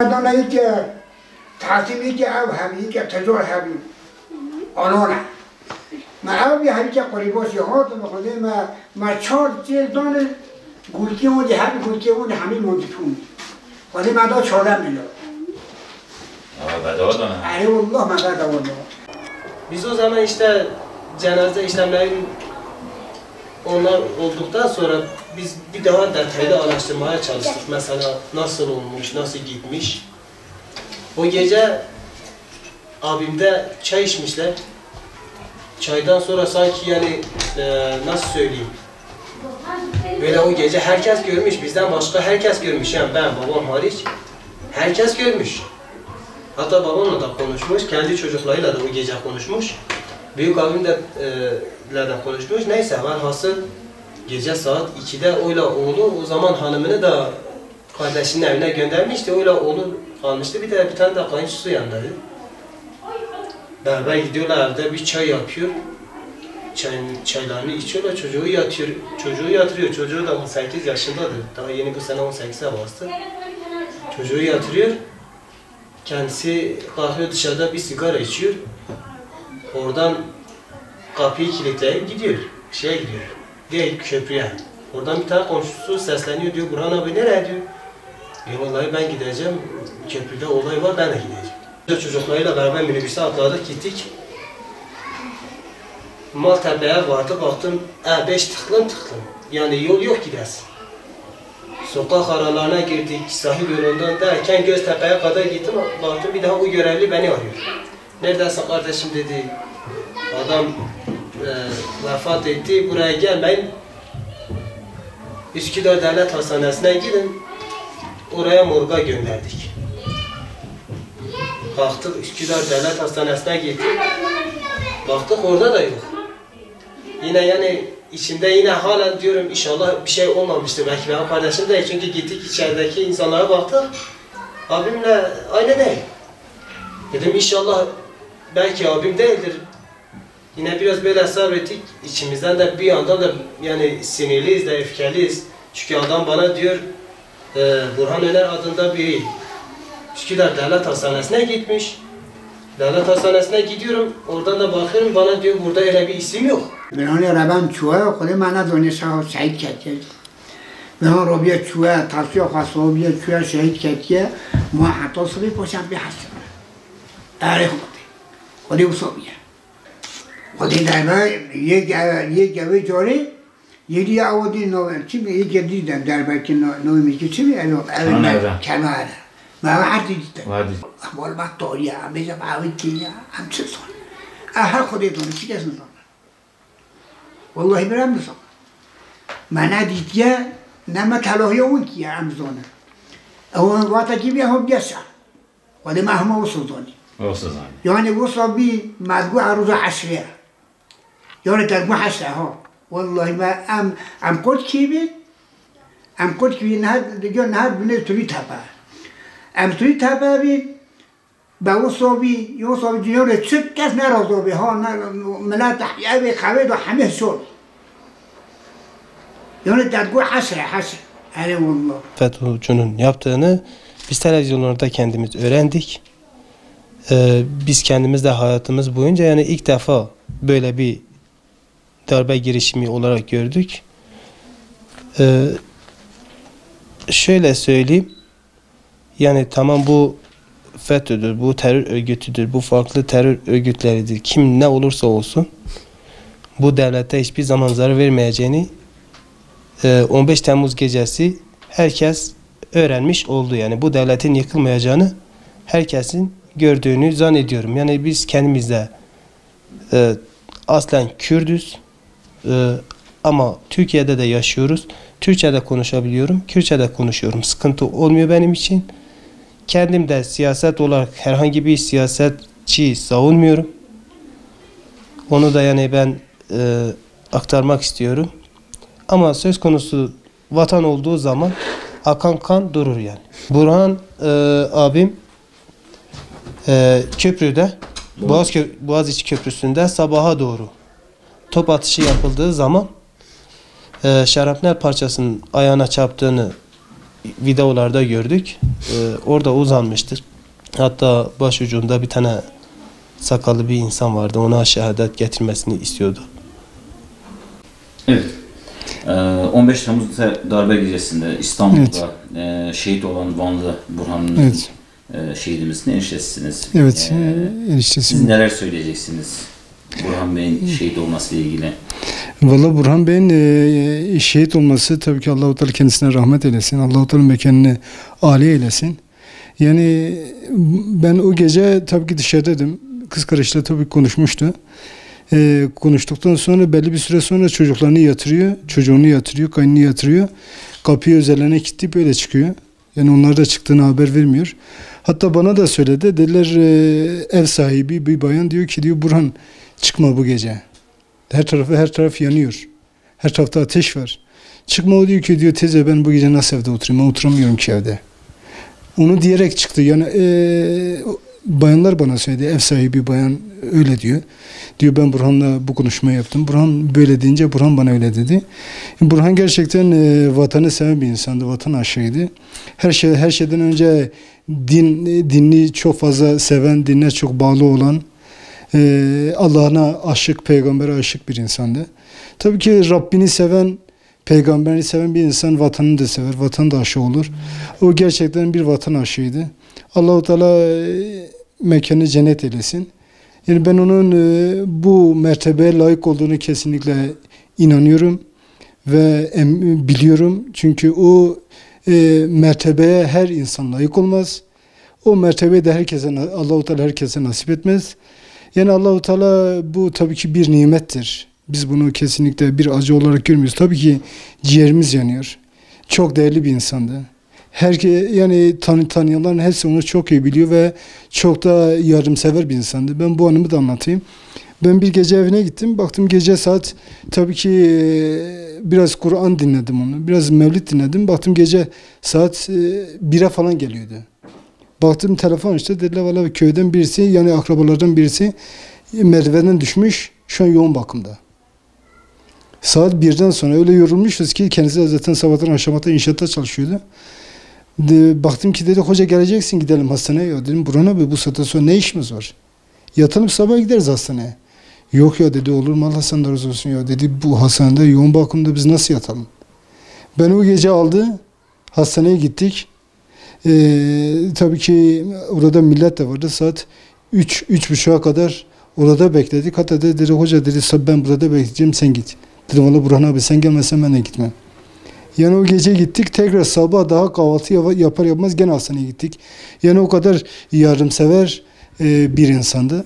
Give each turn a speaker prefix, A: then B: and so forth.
A: دانایی که تصمیمی که او همی که تجار همی آنانه ما او همی که قریباش یهات بخوده ما چهار چیز دانه گلکی اونده همی منتفون ولی ما دا 14 میلیون اره والله ما da والله
B: biz o zaman işte cenaze işlemleri onlar olduktan sonra biz bir daha detaylı araştırmaya çalıştık. Mesela nasıl olmuş, nasıl gitmiş. O gece abimde çay içmişler. Çaydan sonra sanki yani nasıl söyleyeyim? Böyle o gece herkes görmüş, bizden başka herkes görmüş. Yani ben, babam hariç herkes görmüş. Hatta babamla da konuşmuş, kendi çocuklarıyla da o gece konuşmuş. Büyük abimle de konuşmuş. Neyse velhasıl gece saat 2'de oyla oğlu o zaman hanımını da kardeşinin evine göndermişti. Oyla oğlu kalmıştı. Bir tane de kayınçısı yanındaydı. Beraber gidiyorlar evde bir çay yapıyor. Çaylarını içiyorlar. Çocuğu yatırıyor. Çocuğu da 18 yaşındadır. Daha yeni bu sene 18'e bastı. Çocuğu yatırıyor. Kendisi kalkıyor dışarıda bir sigara içiyor. Oradan kapıyı kilitleyip gidiyor. Gidiyor. Değil köprüye. Oradan bir tane komşusu sesleniyor diyor. Burhan abi nereye diyor. Vallahi ben gideceğim. Köprüde olay var ben de gideceğim. Çocuklarıyla beraber minibüse atladık gittik. Maltepe'ye vardı baktım. E5 tıklım. Yani yol yok gidersin. Sokak aralarına girdik, sahil yolundan derken Göztepe'ye kadar gittim, baktım bir daha o görevli beni arıyor. Neredesin kardeşim dedi, adam vefat etti, buraya gelmeyin, Üsküdar Devlet Hastanesi'ne gidin, oraya morga gönderdik. Baktık Üsküdar Devlet Hastanesi'ne gittik, baktık orada da yok. Yine yani İçimde yine hala diyorum inşallah bir şey olmamıştır belki benim kardeşim de çünkü gittik içerideki insanlara baktık abimle aynı değil. Dedim inşallah belki abim değildir. Yine biraz böyle sabrettik içimizden de bir yandan da yani sinirliyiz de öfkeliyiz. Çünkü adam bana diyor Burhan Öner adında biri Üsküdar Devlet Hastanesi'ne gitmiş. Devlet Hastanesi'ne gidiyorum, oradan da bakıyorum bana diyor burada öyle bir isim yok.
A: برهان ربم چوه خود من دانش ها شهید کردی برهان رابیه چوه تصویه خاصابیه چوه شهید کردیه ما حتی صبح پاشم به حسن اره خودی اصابیه خودی دربه یک گوه جاری یه دیگه آوادی چی به یک دیدم دربه که نوی میگه چی به کناره ما هر دیدم احوال ما داریه هم بیزم آوید دیگه هم چه سان هر خودی دانه چی کس نزان والله برم نزان من دیدیه نمه تلاحی اون کیه همزانه اون وقتا که بیه هم بیسه ولی ما همه وصدانی یعنی وصابی مدگو عروض عشره یعنی ترگو عشره ها والله ما ام قد کی بید ام قد کی بید نهد بینه توی تپه ام توی تپه بید با وصابی یه وصابی جنوره چک کس نرازابی ها ملت تحییه بی خوید و همه شد yani dergu hasre. Eyvallah.
B: FETÖ'cünün yaptığını biz televizyonlarda kendimiz öğrendik. Biz kendimiz de hayatımız boyunca yani ilk defa böyle bir darbe girişimi olarak gördük. Şöyle söyleyeyim. Yani tamam bu FETÖ'dür, bu terör örgütüdür, bu farklı terör örgütleridir. Kim ne olursa olsun bu devlete hiçbir zaman zarar vermeyeceğini 15 Temmuz gecesi herkes öğrenmiş oldu. Yani bu devletin yıkılmayacağını herkesin gördüğünü zannediyorum. Yani biz kendimizde aslen Kürdüz ama Türkiye'de de yaşıyoruz. Türkçe'de konuşabiliyorum, Kürtçe'de konuşuyorum. Sıkıntı olmuyor benim için. Kendim de siyaset olarak herhangi bir siyasetçi savunmuyorum. Onu da yani ben aktarmak istiyorum. Ama söz konusu vatan olduğu zaman akan kan durur yani. Burhan abim köprüde, Boğaziçi Köprüsü'nde sabaha doğru top atışı yapıldığı zaman şarapnel parçasının ayağına çarptığını videolarda gördük. Orada uzanmıştır. Hatta başucunda bir tane sakallı bir insan vardı. Ona şehadet getirmesini istiyordu.
C: Evet. 15 Temmuz darbe gecesinde İstanbul'da şehit olan Vanlı Burhan'ın şehidimizin eniştesisiniz.
D: Evet, eniştesi.
C: Siz neler söyleyeceksiniz Burhan Bey'in şehit olmasıyla ilgili?
D: Valla Burhan Bey'in şehit olması tabii ki Allah-u Teala kendisine rahmet eylesin. Allah-u Teala mekanını âli eylesin. Yani ben o gece tabii ki dışarıdaydım. Kız kardeşle tabii konuşmuştu. Konuştuktan sonra belli bir süre sonra çocuklarını yatırıyor. Çocuğunu yatırıyor, kaynını yatırıyor. Kapıyı üzerlerine kilitleyip böyle çıkıyor. Yani onlar da çıktığını haber vermiyor. Hatta bana da söyledi. Dediler ev sahibi bir bayan diyor ki diyor Burhan çıkma bu gece. Her taraf yanıyor. Her tarafta ateş var. Çıkma, o diyor ki diyor teyze ben bu gece nasıl evde oturayım? Ben oturamıyorum ki evde. Onu diyerek çıktı. Yani bayanlar bana söyledi. Ev sahibi bayan öyle diyor. Diyor ben Burhan'la bu konuşmayı yaptım. Burhan böyle deyince Burhan bana öyle dedi. Burhan gerçekten vatanı seven bir insandı. Vatan aşığıydı. Her şeyden önce dinini çok fazla seven, dinine çok bağlı olan, Allah'ına aşık, peygambere aşık bir insandı. Tabii ki Rabbini seven, peygamberini seven bir insan vatanını da sever, vatan da aşığı olur. O gerçekten bir vatan aşığıydı. Allah-u Teala mekanı cennet eylesin. Yani ben onun bu mertebeye layık olduğunu kesinlikle inanıyorum ve biliyorum. Çünkü o mertebeye her insan layık olmaz. O mertebeyi de Allah-u Teala herkese nasip etmez. Yani Allah-u Teala bu tabii ki bir nimettir. Biz bunu kesinlikle bir acı olarak görmüyoruz. Tabii ki ciğerimiz yanıyor. Çok değerli bir insandı. Yani tanıyanların hepsi onu çok iyi biliyor ve çok da yardımsever bir insandı. Ben bu anımı da anlatayım. Ben bir gece evine gittim. Baktım gece saat, tabii ki biraz Kur'an dinledim onu. Biraz Mevlid dinledim. Baktım gece saat 1'e falan geliyordu. Baktım telefon işte, dediler valla köyden birisi, yani akrabalardan birisi merdivenden düşmüş, şu an yoğun bakımda. Saat 1'den sonra öyle yorulmuşuz ki, kendisi de zaten sabahtan akşamata inşaatta çalışıyordu. Baktım ki dedi hoca geleceksin gidelim hastaneye. Ya dedim Burhan abi bu saatten sonra ne işimiz var? Yatalım sabah gideriz hastaneye. Yok ya dedi, olur mu Allah senden razı olsun ya dedi, bu hastanede yoğun bakımda biz nasıl yatalım? Ben o gece aldı, hastaneye gittik. Tabii ki orada millet de vardı. Saat 3:30'a kadar orada bekledik. Hatta dedi hoca dedi ben burada bekleyeceğim, sen git. Dedim valla Burhan abi sen gelmezsen ben de gitmem. Yani o gece gittik, tekrar sabah daha kahvaltı yapar yapmaz gene hastaneye gittik. Yani o kadar yardımsever bir insandı.